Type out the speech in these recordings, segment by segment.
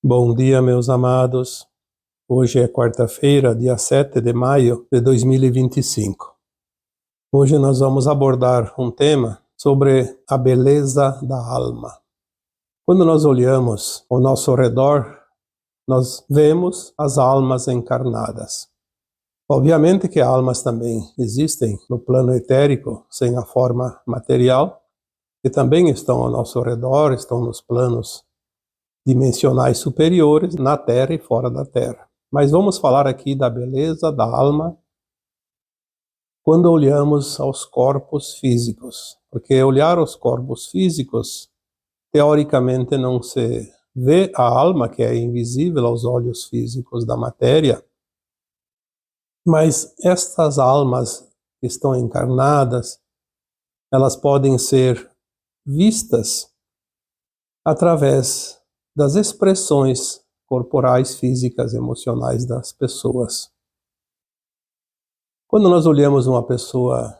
Bom dia, meus amados. Hoje é quarta-feira, dia 7 de maio de 2025. Hoje nós vamos abordar um tema sobre a beleza da alma. Quando nós olhamos ao nosso redor, nós vemos as almas encarnadas. Obviamente que almas também existem no plano etérico, sem a forma material, que também estão ao nosso redor, estão nos planos dimensionais superiores, na Terra e fora da Terra. Mas vamos falar aqui da beleza da alma quando olhamos aos corpos físicos. Porque olhar os corpos físicos, teoricamente não se vê a alma, que é invisível aos olhos físicos da matéria, mas estas almas que estão encarnadas, elas podem ser vistas através das expressões corporais, físicas, emocionais das pessoas. Quando nós olhamos uma pessoa,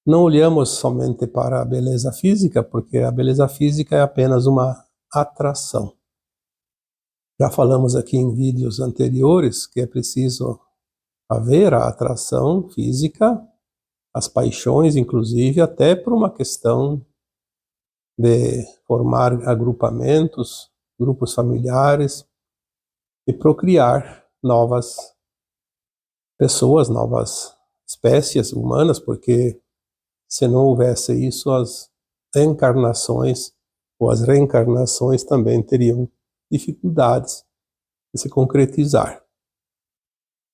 não olhamos somente para a beleza física, porque a beleza física é apenas uma atração. Já falamos aqui em vídeos anteriores que é preciso haver a atração física, as paixões, inclusive, até por uma questão de formar agrupamentos, grupos familiares e procriar novas pessoas, novas espécies humanas, porque se não houvesse isso, as encarnações ou as reencarnações também teriam dificuldades de se concretizar.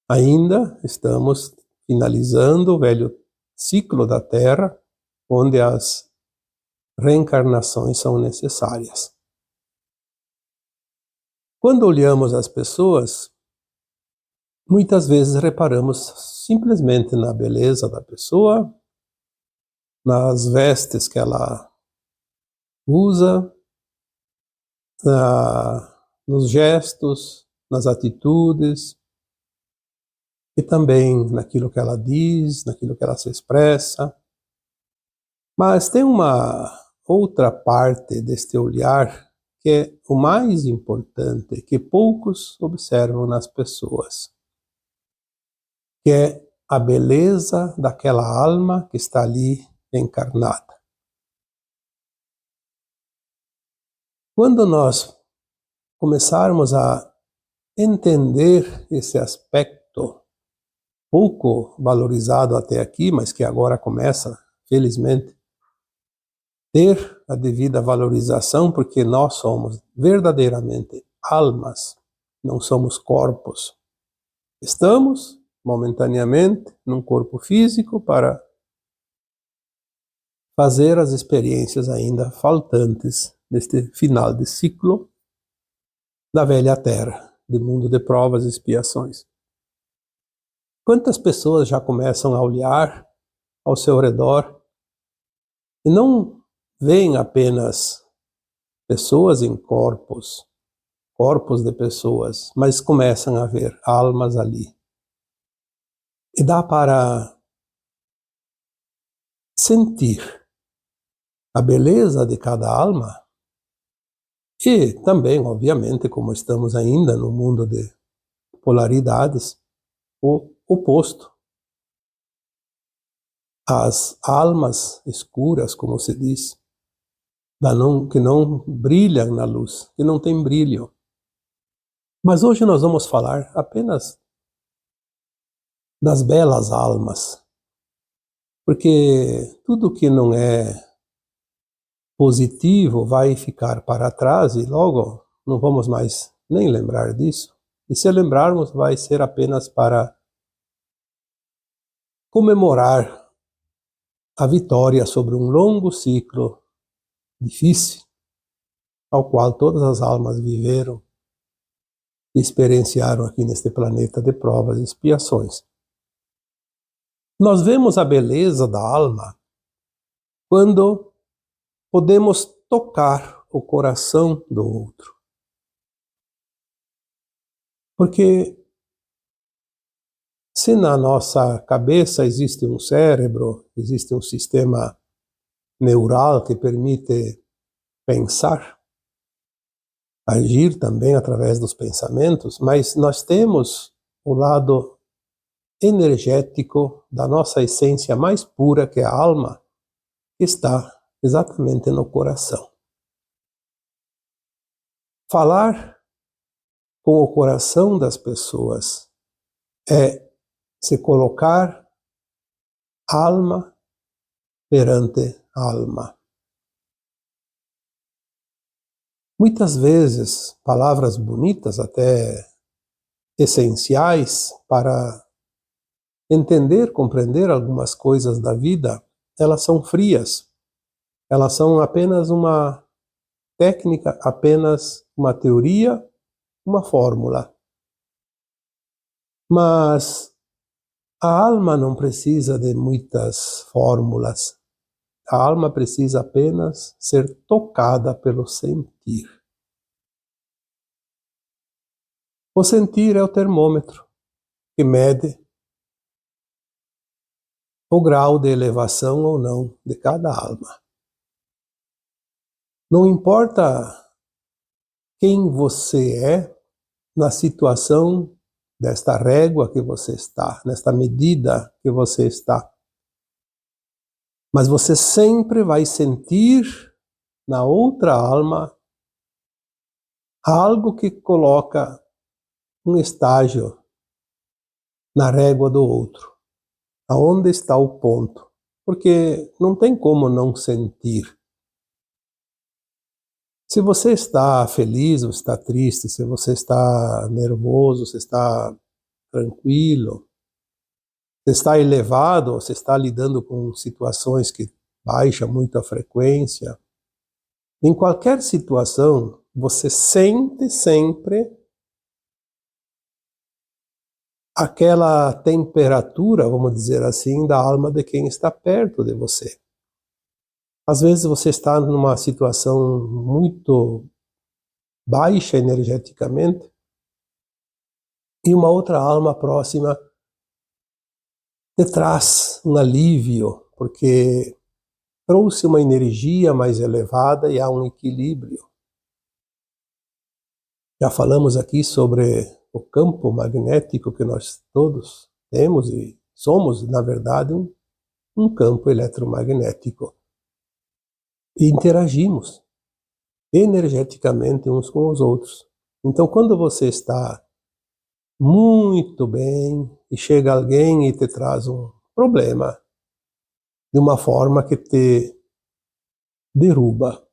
Ainda estamos finalizando o velho ciclo da Terra, onde as reencarnações são necessárias. Quando olhamos as pessoas, muitas vezes reparamos simplesmente na beleza da pessoa, nas vestes que ela usa, nos gestos, nas atitudes, e também naquilo que ela diz, naquilo que ela se expressa. Mas tem uma outra parte deste olhar que é o mais importante, que poucos observam nas pessoas, que é a beleza daquela alma que está ali encarnada. Quando nós começarmos a entender esse aspecto pouco valorizado até aqui, mas que agora começa, felizmente, ter a devida valorização, porque nós somos verdadeiramente almas, não somos corpos. Estamos momentaneamente num corpo físico para fazer as experiências ainda faltantes neste final de ciclo da velha Terra, de mundo de provas e expiações. Quantas pessoas já começam a olhar ao seu redor e não veem apenas pessoas em corpos de pessoas, mas começam a ver almas ali. E dá para sentir a beleza de cada alma e também, obviamente, como estamos ainda no mundo de polaridades, o oposto. As almas escuras, como se diz, que não brilham na luz, que não têm brilho. Mas hoje nós vamos falar apenas das belas almas, porque tudo que não é positivo vai ficar para trás e logo não vamos mais nem lembrar disso. E se lembrarmos, vai ser apenas para comemorar a vitória sobre um longo ciclo difícil, ao qual todas as almas viveram e experienciaram aqui neste planeta de provas e expiações. Nós vemos a beleza da alma quando podemos tocar o coração do outro. Porque se na nossa cabeça existe um cérebro, existe um sistema neural que permite pensar, agir também através dos pensamentos, mas nós temos o lado energético da nossa essência mais pura, que é a alma, que está exatamente no coração. Falar com o coração das pessoas é se colocar alma perante alma. Muitas vezes, palavras bonitas, até essenciais para entender, compreender algumas coisas da vida, elas são frias. Elas são apenas uma técnica, apenas uma teoria, uma fórmula. Mas a alma não precisa de muitas fórmulas. A alma precisa apenas ser tocada pelo sentir. O sentir é o termômetro que mede o grau de elevação ou não de cada alma. Não importa quem você é na situação desta régua que você está, nesta medida que você está. Mas você sempre vai sentir na outra alma algo que coloca um estágio na régua do outro. Aonde está o ponto? Porque não tem como não sentir. Se você está feliz ou está triste, se você está nervoso, se está tranquilo, se está elevado, se está lidando com situações que baixam muito a frequência, em qualquer situação, você sente sempre aquela temperatura, vamos dizer assim, da alma de quem está perto de você. Às vezes você está numa situação muito baixa energeticamente e uma outra alma próxima te traz um alívio, porque trouxe uma energia mais elevada e há um equilíbrio. Já falamos aqui sobre o campo magnético que nós todos temos e somos, na verdade, um campo eletromagnético. E interagimos energeticamente uns com os outros. Então, quando você está muito bem e chega alguém e te traz um problema de uma forma que te derruba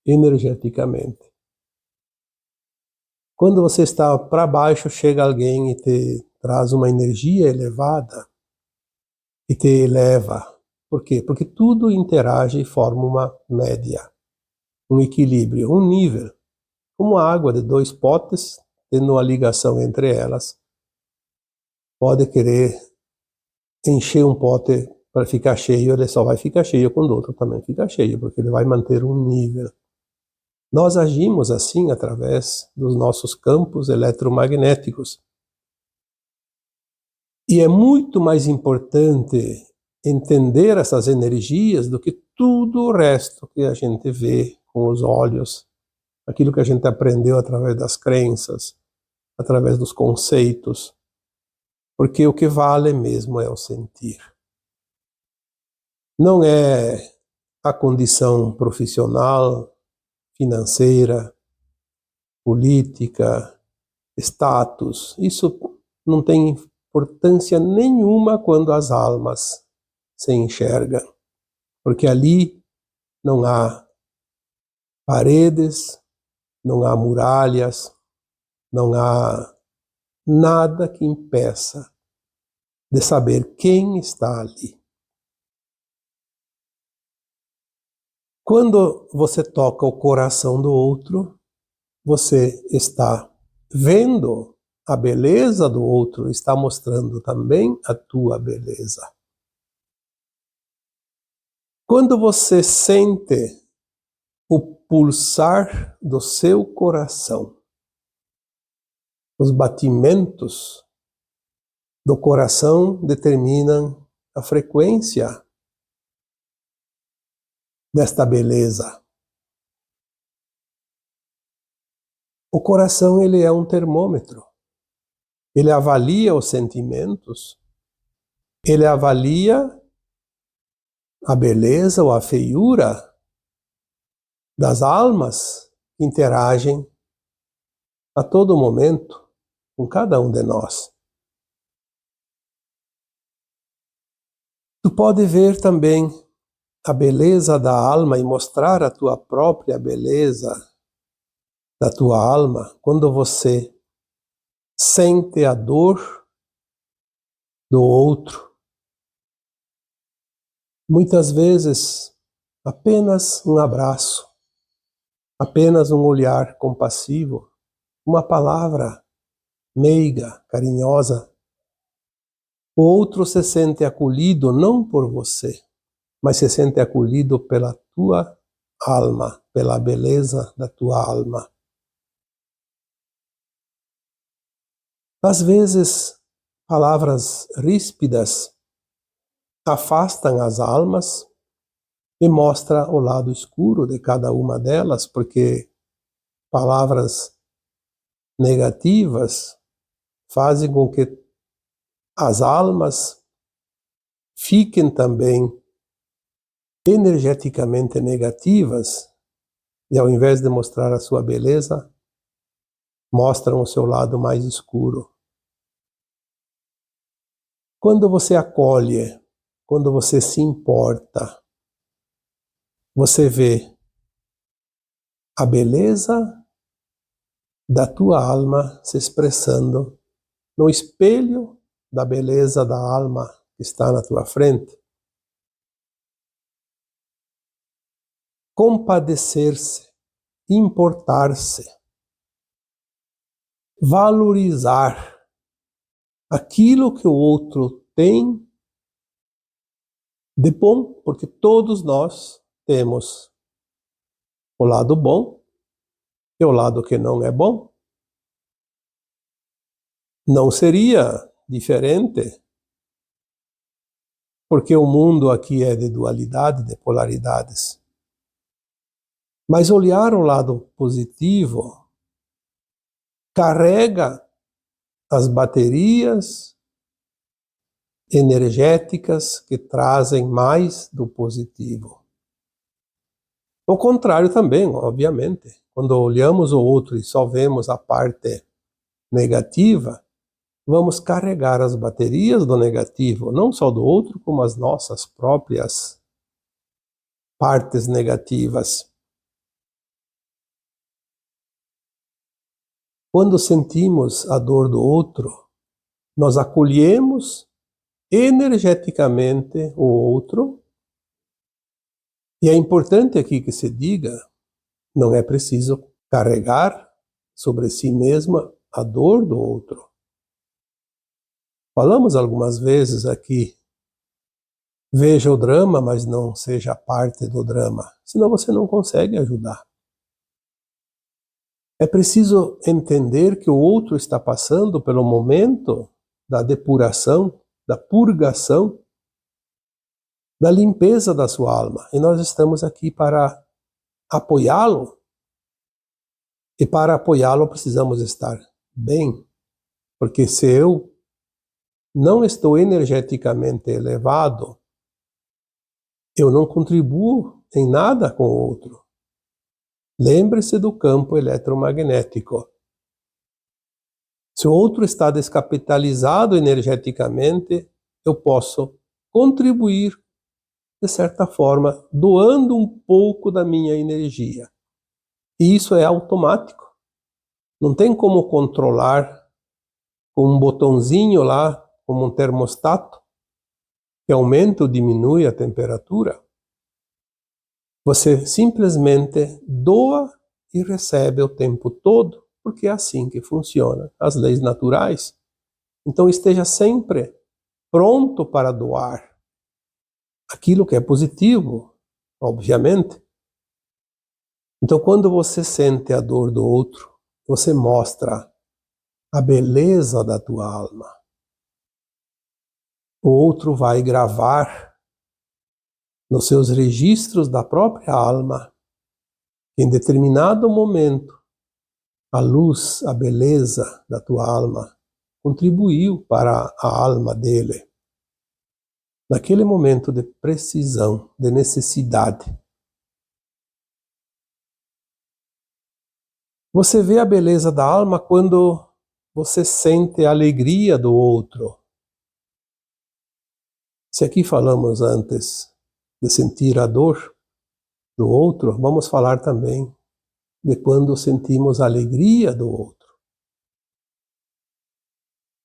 energeticamente. Quando você está para baixo, chega alguém e te traz uma energia elevada e te eleva. Por quê? Porque tudo interage e forma uma média, um equilíbrio, um nível. Como a água de dois potes, tendo uma ligação entre elas, pode querer encher um pote para ficar cheio, ele só vai ficar cheio quando o outro também fica cheio, porque ele vai manter um nível. Nós agimos assim através dos nossos campos eletromagnéticos. E é muito mais importante entender essas energias do que tudo o resto que a gente vê com os olhos, aquilo que a gente aprendeu através das crenças, através dos conceitos, porque o que vale mesmo é o sentir. Não é a condição profissional, financeira, política, status, isso não tem importância nenhuma quando as almas se enxergam, porque ali não há paredes, não há muralhas, não há nada que impeça de saber quem está ali. Quando você toca o coração do outro, você está vendo a beleza do outro, está mostrando também a tua beleza. Quando você sente o pulsar do seu coração, os batimentos do coração determinam a frequência desta beleza. O coração, ele é um termômetro. Ele avalia os sentimentos, ele avalia a beleza ou a feiura das almas que interagem a todo momento com cada um de nós. Tu pode ver também a beleza da alma e mostrar a tua própria beleza da tua alma quando você sente a dor do outro. Muitas vezes, apenas um abraço, apenas um olhar compassivo, uma palavra meiga, carinhosa. O outro se sente acolhido não por você, mas se sente acolhido pela tua alma, pela beleza da tua alma. Às vezes, palavras ríspidas afastam as almas e mostram o lado escuro de cada uma delas, porque palavras negativas fazem com que as almas fiquem também energeticamente negativas e, ao invés de mostrar a sua beleza, mostram o seu lado mais escuro. Quando você acolhe, quando você se importa, você vê a beleza da tua alma se expressando no espelho da beleza da alma que está na tua frente. Compadecer-se, importar-se, valorizar aquilo que o outro tem de bom, porque todos nós temos o lado bom e o lado que não é bom. Não seria diferente, porque o mundo aqui é de dualidade, de polaridades. Mas olhar o lado positivo carrega as baterias energéticas que trazem mais do positivo. O contrário também, obviamente. Quando olhamos o outro e só vemos a parte negativa, vamos carregar as baterias do negativo, não só do outro, como as nossas próprias partes negativas. Quando sentimos a dor do outro, nós acolhemos energeticamente o outro. E é importante aqui que se diga, não é preciso carregar sobre si mesma a dor do outro. Falamos algumas vezes aqui, veja o drama, mas não seja parte do drama, senão você não consegue ajudar. É preciso entender que o outro está passando pelo momento da depuração, da purgação, da limpeza da sua alma. E nós estamos aqui para apoiá-lo. E para apoiá-lo precisamos estar bem. Porque se eu não estou energeticamente elevado, eu não contribuo em nada com o outro. Lembre-se do campo eletromagnético. Se o outro está descapitalizado energeticamente, eu posso contribuir, de certa forma, doando um pouco da minha energia. E isso é automático. Não tem como controlar com um botãozinho lá, como um termostato, que aumenta ou diminui a temperatura. Você simplesmente doa e recebe o tempo todo, porque é assim que funcionam as leis naturais. Então esteja sempre pronto para doar aquilo que é positivo, obviamente. Então quando você sente a dor do outro, você mostra a beleza da tua alma. O outro vai gravar nos seus registros da própria alma, em determinado momento, a luz, a beleza da tua alma contribuiu para a alma dele. Naquele momento de precisão, de necessidade. Você vê a beleza da alma quando você sente a alegria do outro. Se aqui falamos antes de sentir a dor do outro, vamos falar também de quando sentimos a alegria do outro.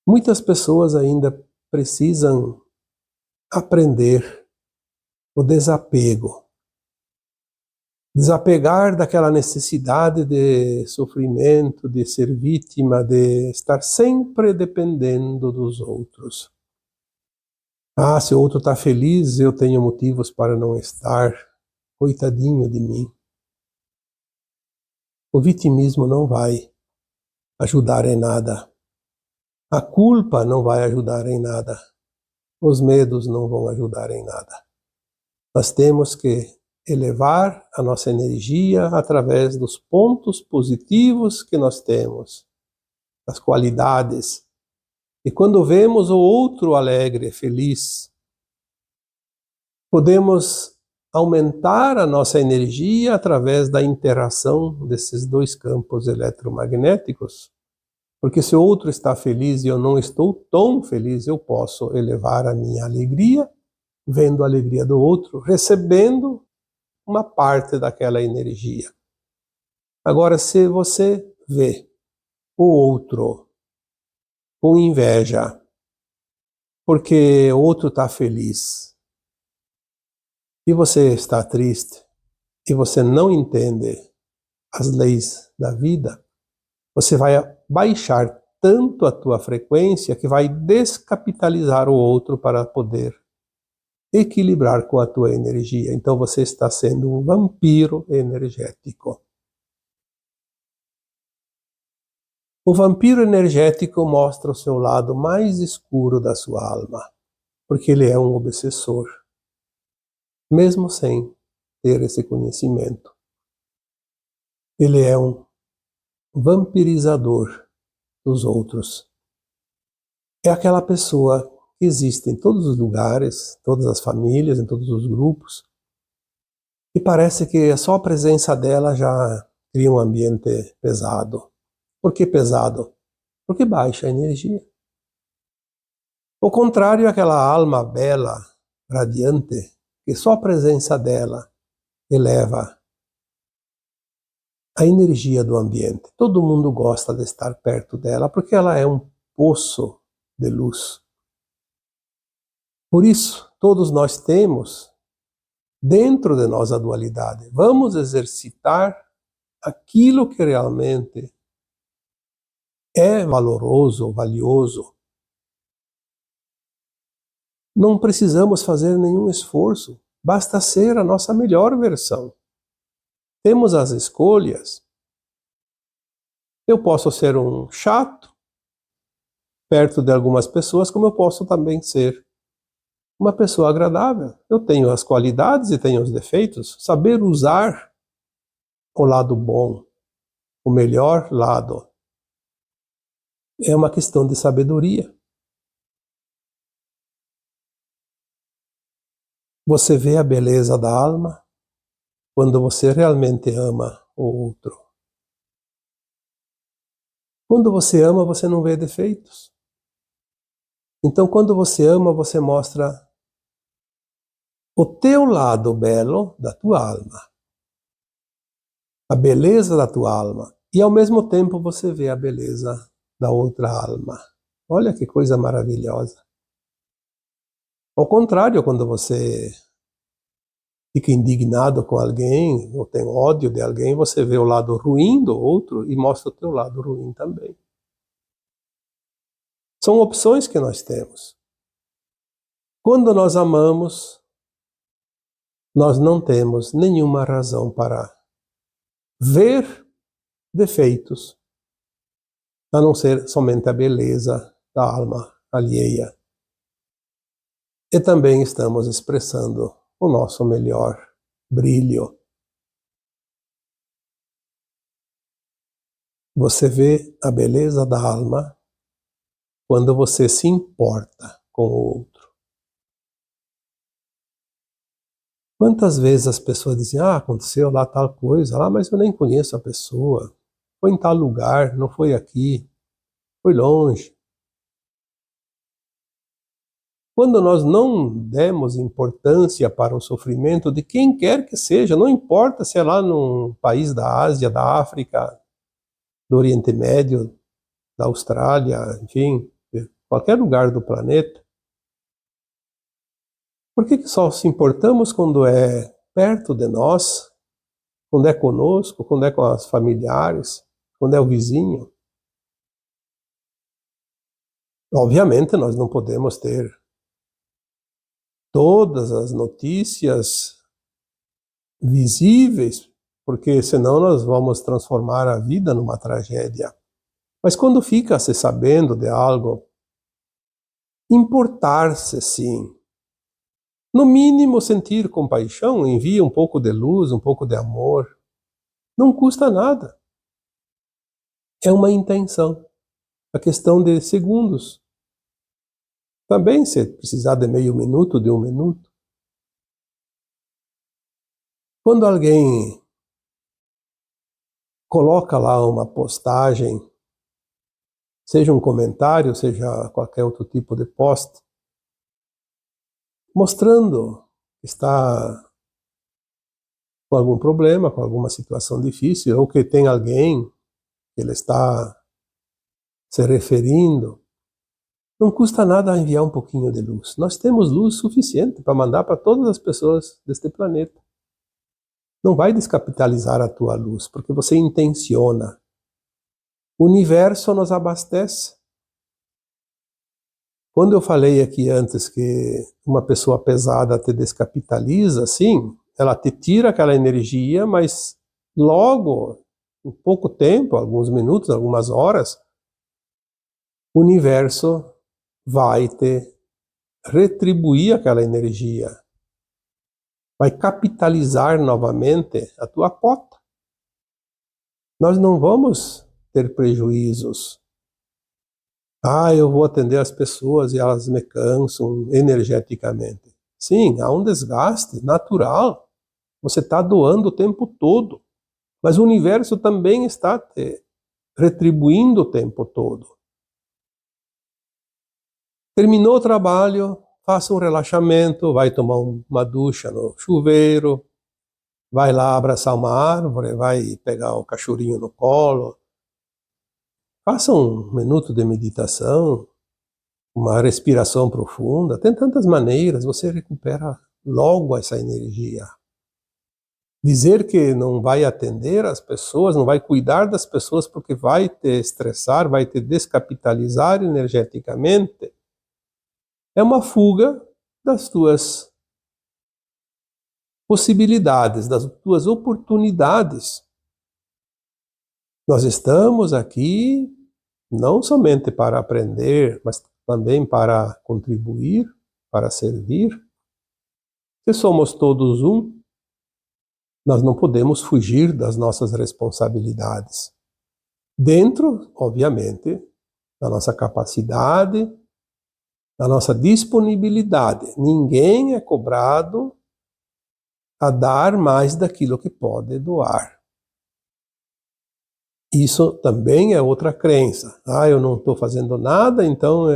Muitas pessoas ainda precisam aprender o desapego. Desapegar daquela necessidade de sofrimento, de ser vítima, de estar sempre dependendo dos outros. Ah, se o outro está feliz, eu tenho motivos para não estar. Coitadinho de mim. O vitimismo não vai ajudar em nada. A culpa não vai ajudar em nada. Os medos não vão ajudar em nada. Nós temos que elevar a nossa energia através dos pontos positivos que nós temos, das qualidades. E quando vemos o outro alegre, feliz, podemos aumentar a nossa energia através da interação desses dois campos eletromagnéticos, porque se o outro está feliz e eu não estou tão feliz, eu posso elevar a minha alegria, vendo a alegria do outro, recebendo uma parte daquela energia. Agora, se você vê o outro com inveja, porque o outro está feliz, e você está triste, e você não entende as leis da vida, você vai baixar tanto a tua frequência que vai descapitalizar o outro para poder equilibrar com a tua energia. Então você está sendo um vampiro energético. O vampiro energético mostra o seu lado mais escuro da sua alma, porque ele é um obsessor, mesmo sem ter esse conhecimento. Ele é um vampirizador dos outros. É aquela pessoa que existe em todos os lugares, todas as famílias, em todos os grupos, e parece que só a presença dela já cria um ambiente pesado. Por que pesado? Porque baixa a energia. O contrário é aquela alma bela, radiante, que só a presença dela eleva a energia do ambiente. Todo mundo gosta de estar perto dela, porque ela é um poço de luz. Por isso, todos nós temos dentro de nós a dualidade. Vamos exercitar aquilo que realmente é valoroso, valioso. Não precisamos fazer nenhum esforço, basta ser a nossa melhor versão. Temos as escolhas. Eu posso ser um chato perto de algumas pessoas, como eu posso também ser uma pessoa agradável. Eu tenho as qualidades e tenho os defeitos. Saber usar o lado bom, o melhor lado, é uma questão de sabedoria. Você vê a beleza da alma quando você realmente ama o outro. Quando você ama, você não vê defeitos. Então, quando você ama, você mostra o teu lado belo da tua alma, a beleza da tua alma, e ao mesmo tempo você vê a beleza da outra alma. Olha que coisa maravilhosa. Ao contrário, quando você fica indignado com alguém, ou tem ódio de alguém, você vê o lado ruim do outro e mostra o teu lado ruim também. São opções que nós temos. Quando nós amamos, nós não temos nenhuma razão para ver defeitos, a não ser somente a beleza da alma alheia. E também estamos expressando o nosso melhor brilho. Você vê a beleza da alma quando você se importa com o outro. Quantas vezes as pessoas dizem, aconteceu lá tal coisa, mas eu nem conheço a pessoa, foi em tal lugar, não foi aqui, foi longe. Quando nós não demos importância para o sofrimento de quem quer que seja, não importa se é lá num país da Ásia, da África, do Oriente Médio, da Austrália, enfim, de qualquer lugar do planeta, por que só se importamos quando é perto de nós, quando é conosco, quando é com os familiares, quando é o vizinho? Obviamente nós não podemos ter todas as notícias visíveis, porque senão nós vamos transformar a vida numa tragédia. Mas quando fica se sabendo de algo, importar-se sim. No mínimo sentir compaixão, envia um pouco de luz, um pouco de amor. Não custa nada. É uma intenção. A questão de segundos. Também, se precisar de meio minuto, de 1 minuto. Quando alguém coloca lá uma postagem, seja um comentário, seja qualquer outro tipo de post, mostrando que está com algum problema, com alguma situação difícil, ou que tem alguém que ele está se referindo, não custa nada enviar um pouquinho de luz. Nós temos luz suficiente para mandar para todas as pessoas deste planeta. Não vai descapitalizar a tua luz, porque você intenciona. O universo nos abastece. Quando eu falei aqui antes que uma pessoa pesada te descapitaliza, sim, ela te tira aquela energia, mas logo, em pouco tempo, alguns minutos, algumas horas, o universo vai te retribuir aquela energia. Vai capitalizar novamente a tua cota. Nós não vamos ter prejuízos. Eu vou atender as pessoas e elas me cansam energeticamente. Sim, há um desgaste natural. Você está doando o tempo todo. Mas o universo também está te retribuindo o tempo todo. Terminou o trabalho, faça um relaxamento, vai tomar uma ducha no chuveiro, vai lá abraçar uma árvore, vai pegar o cachorrinho no colo. Faça 1 minuto de meditação, uma respiração profunda. Tem tantas maneiras, você recupera logo essa energia. Dizer que não vai atender as pessoas, não vai cuidar das pessoas porque vai te estressar, vai te descapitalizar energeticamente, é uma fuga das tuas possibilidades, das tuas oportunidades. Nós estamos aqui não somente para aprender, mas também para contribuir, para servir. Se somos todos um, nós não podemos fugir das nossas responsabilidades. Dentro, obviamente, da nossa capacidade, da nossa disponibilidade. Ninguém é cobrado a dar mais daquilo que pode doar. Isso também é outra crença. Eu não estou fazendo nada, então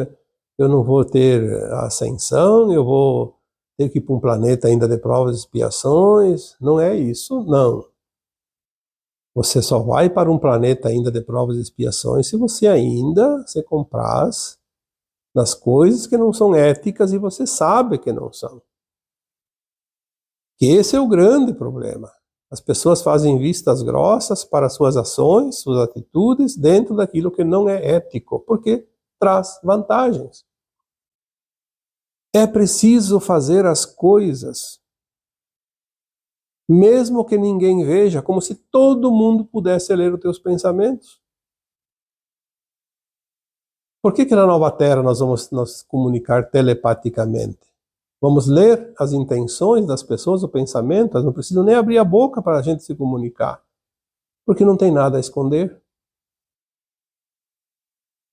eu não vou ter ascensão, eu vou ter que ir para um planeta ainda de provas e expiações. Não é isso, não. Você só vai para um planeta ainda de provas e expiações se você ainda se compraz nas coisas que não são éticas e você sabe que não são. Que esse é o grande problema. As pessoas fazem vistas grossas para suas ações, suas atitudes, dentro daquilo que não é ético, porque traz vantagens. É preciso fazer as coisas, mesmo que ninguém veja, como se todo mundo pudesse ler os teus pensamentos. Por que na Nova Terra nós vamos nos comunicar telepaticamente? Vamos ler as intenções das pessoas, o pensamento, elas não precisam nem abrir a boca para a gente se comunicar, porque não tem nada a esconder.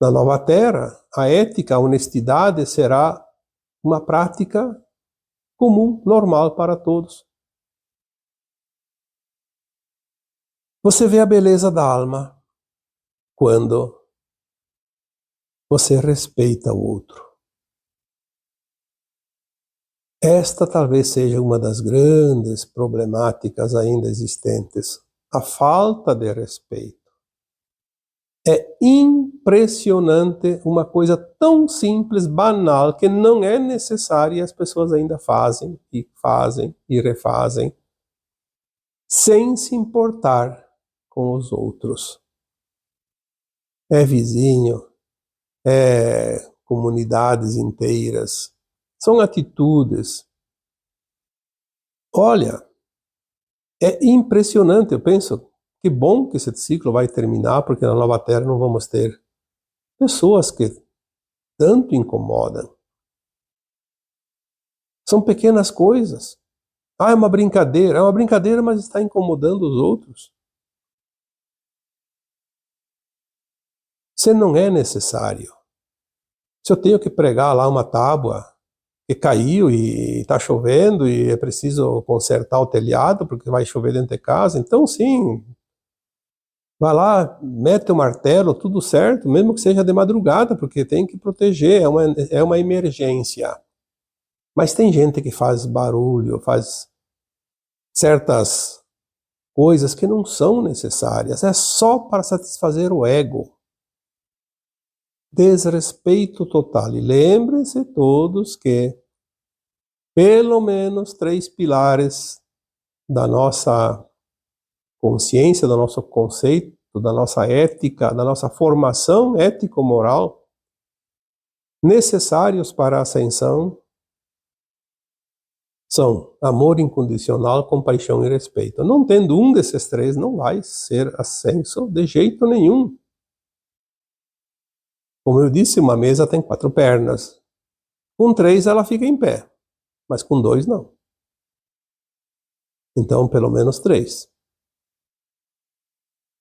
Na nova terra, a ética, a honestidade será uma prática comum, normal para todos. Você vê a beleza da alma quando você respeita o outro. Esta talvez seja uma das grandes problemáticas ainda existentes, a falta de respeito. É impressionante uma coisa tão simples, banal, que não é necessária e as pessoas ainda fazem e refazem, sem se importar com os outros. É vizinho, é comunidades inteiras, são atitudes. Olha, é impressionante, eu penso, que bom que esse ciclo vai terminar, porque na nova terra não vamos ter pessoas que tanto incomodam. São pequenas coisas. Ah, é uma brincadeira, mas está incomodando os outros. Se não é necessário. Se eu tenho que pregar lá uma tábua que caiu e está chovendo e é preciso consertar o telhado porque vai chover dentro de casa, então sim, vai lá, mete o martelo, tudo certo, mesmo que seja de madrugada, porque tem que proteger, é uma emergência. Mas tem gente que faz barulho, faz certas coisas que não são necessárias, é só para satisfazer o ego. Desrespeito total. E lembrem-se todos que pelo menos 3 pilares da nossa consciência, do nosso conceito, da nossa ética, da nossa formação ético-moral, necessários para a ascensão, são amor incondicional, compaixão e respeito. Não tendo um desses 3, não vai ser ascenso de jeito nenhum. Como eu disse, uma mesa tem 4 pernas. Com 3 ela fica em pé, mas com 2 não. Então, pelo menos 3.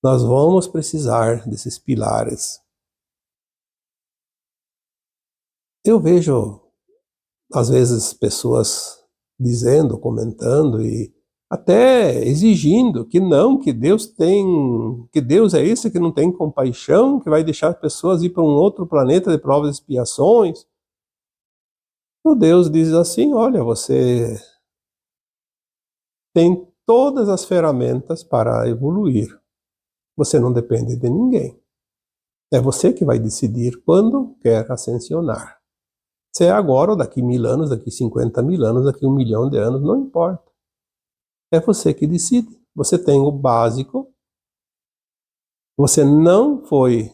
Nós vamos precisar desses pilares. Eu vejo, às vezes, pessoas dizendo, comentando e até exigindo que não, que Deus é esse que não tem compaixão, que vai deixar pessoas ir para um outro planeta de provas e expiações. O Deus diz assim: olha, você tem todas as ferramentas para evoluir. Você não depende de ninguém. É você que vai decidir quando quer ascensionar. Se é agora ou daqui 1000 anos, daqui 50 mil anos, daqui 1 milhão de anos, não importa. É você que decide. Você tem o básico. Você não foi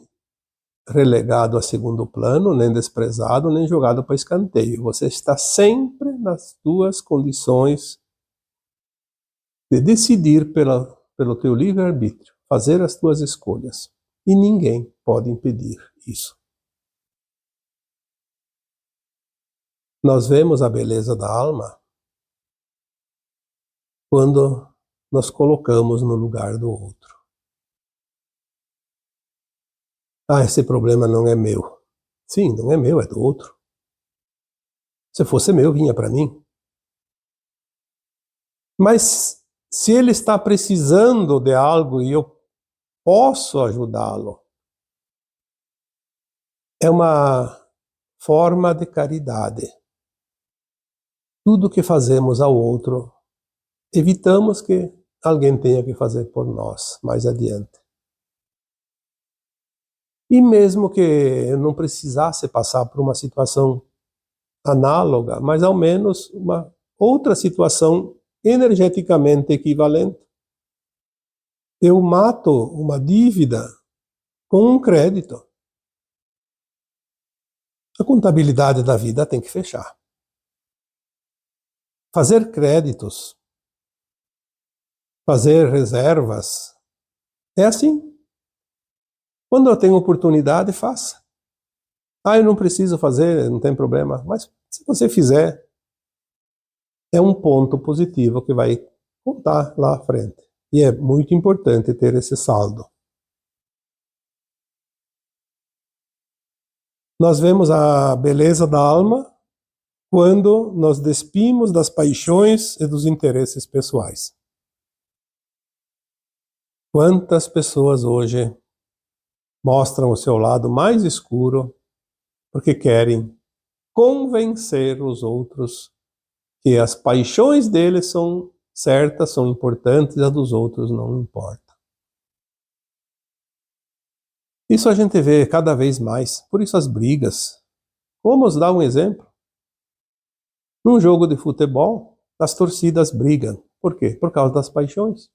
relegado a segundo plano, nem desprezado, nem jogado para escanteio. Você está sempre nas suas condições de decidir pelo teu livre-arbítrio, fazer as tuas escolhas. E ninguém pode impedir isso. Nós vemos a beleza da alma quando nos colocamos no lugar do outro. Ah, esse problema não é meu. Sim, não é meu, é do outro. Se fosse meu, vinha para mim. Mas se ele está precisando de algo e eu posso ajudá-lo, é uma forma de caridade. Tudo que fazemos ao outro, evitamos que alguém tenha que fazer por nós mais adiante. E mesmo que eu não precisasse passar por uma situação análoga, mas ao menos uma outra situação energeticamente equivalente. Eu mato uma dívida com um crédito. A contabilidade da vida tem que fechar. Fazer créditos, fazer reservas, é assim. Quando eu tenho oportunidade, faça. Ah, eu não preciso fazer, não tem problema. Mas se você fizer, é um ponto positivo que vai contar lá à frente. E é muito importante ter esse saldo. Nós vemos a beleza da alma quando nos despimos das paixões e dos interesses pessoais. Quantas pessoas hoje mostram o seu lado mais escuro porque querem convencer os outros que as paixões deles são certas, são importantes, e as dos outros não importa. Isso a gente vê cada vez mais, por isso as brigas. Vamos dar um exemplo. Num jogo de futebol, as torcidas brigam. Por quê? Por causa das paixões.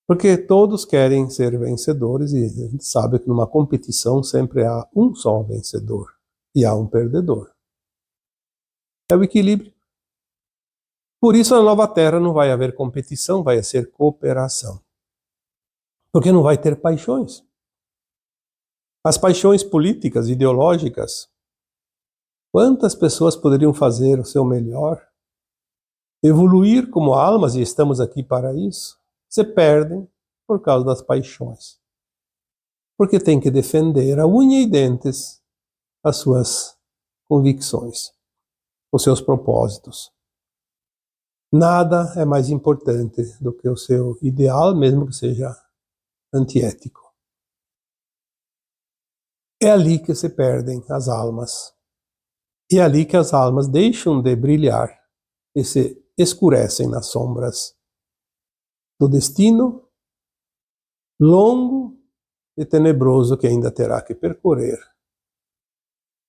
Porque todos querem ser vencedores e a gente sabe que numa competição sempre há um só vencedor e há um perdedor. É o equilíbrio. Por isso na nova terra não vai haver competição, vai ser cooperação. Porque não vai ter paixões. As paixões políticas, ideológicas, quantas pessoas poderiam fazer o seu melhor, evoluir como almas, e estamos aqui para isso, se perdem por causa das paixões. Porque tem que defender a unha e dentes as suas convicções, os seus propósitos. Nada é mais importante do que o seu ideal, mesmo que seja antiético. É ali que se perdem as almas. E é ali que as almas deixam de brilhar e se escurecem nas sombras do destino longo e tenebroso que ainda terá que percorrer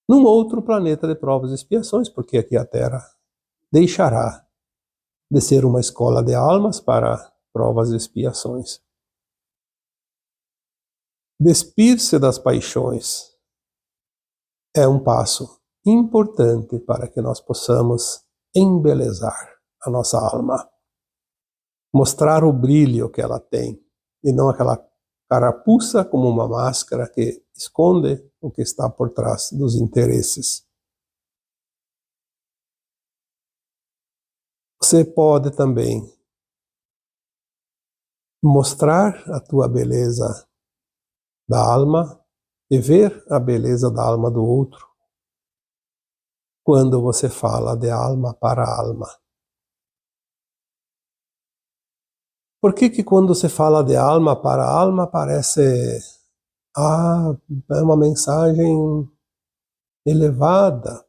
num outro planeta de provas e expiações, porque aqui a Terra deixará de ser uma escola de almas para provas e expiações. Despir-se das paixões é um passo importante para que nós possamos embelezar a nossa alma, mostrar o brilho que ela tem e não aquela carapuça como uma máscara que esconde o que está por trás dos interesses. Você pode também mostrar a tua beleza da alma e ver a beleza da alma do outro quando você fala de alma para alma. Por que quando você fala de alma para alma parece é uma mensagem elevada?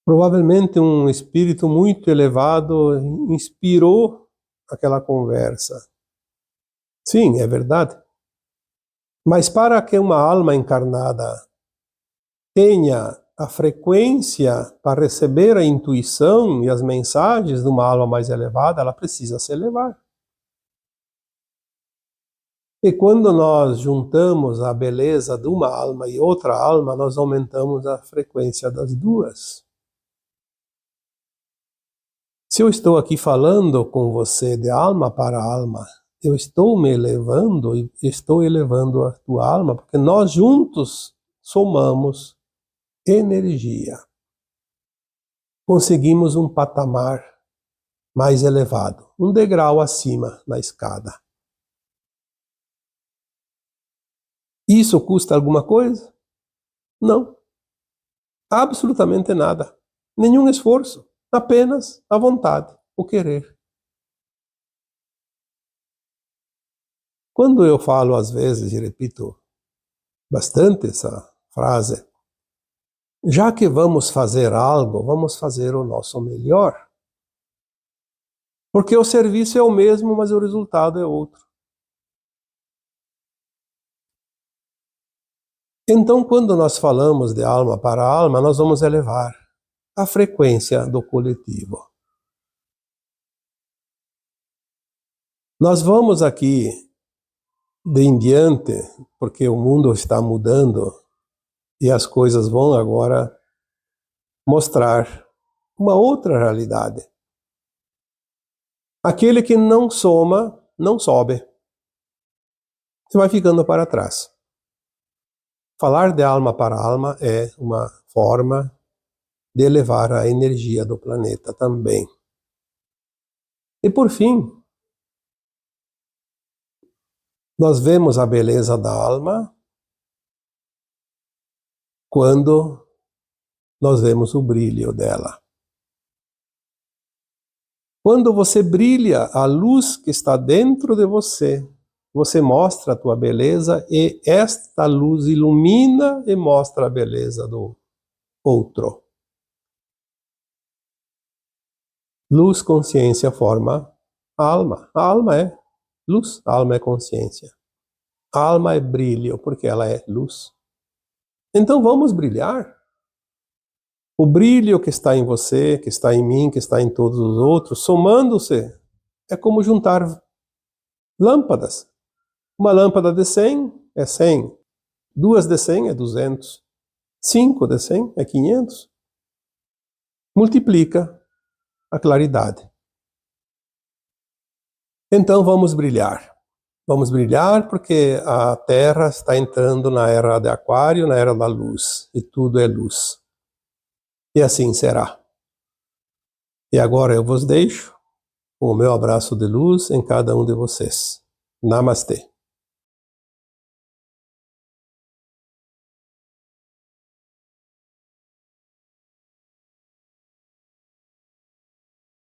Provavelmente um espírito muito elevado inspirou aquela conversa. Sim, é verdade. Mas para que uma alma encarnada tenha a frequência para receber a intuição e as mensagens de uma alma mais elevada, ela precisa se elevar. E quando nós juntamos a beleza de uma alma e outra alma, nós aumentamos a frequência das duas. Se eu estou aqui falando com você de alma para alma, eu estou me elevando e estou elevando a tua alma, porque nós juntos somamos energia. Conseguimos um patamar mais elevado, um degrau acima na escada. Isso custa alguma coisa? Não. Absolutamente nada. Nenhum esforço. Apenas a vontade, o querer. Quando eu falo às vezes, e repito bastante essa frase, já que vamos fazer algo, vamos fazer o nosso melhor. Porque o serviço é o mesmo, mas o resultado é outro. Então, quando nós falamos de alma para alma, nós vamos elevar a frequência do coletivo. Nós vamos aqui, de em diante, porque o mundo está mudando e as coisas vão agora mostrar uma outra realidade. Aquele que não soma, não sobe. Você vai ficando para trás. Falar de alma para alma é uma forma de elevar a energia do planeta também. E por fim, nós vemos a beleza da alma quando nós vemos o brilho dela. Quando você brilha, a luz que está dentro de você, você mostra a tua beleza e esta luz ilumina e mostra a beleza do outro. Luz, consciência, forma, alma. A alma é luz, a alma é consciência. A alma é brilho, porque ela é luz. Então vamos brilhar. O brilho que está em você, que está em mim, que está em todos os outros, somando-se, é como juntar lâmpadas. Uma lâmpada de 100 é 100. 2 de 100 é 200. 5 de 100 é 500. Multiplica a claridade. Então vamos brilhar. Vamos brilhar porque a Terra está entrando na era de Aquário, na era da luz. E tudo é luz. E assim será. E agora eu vos deixo com o meu abraço de luz em cada um de vocês. Namastê.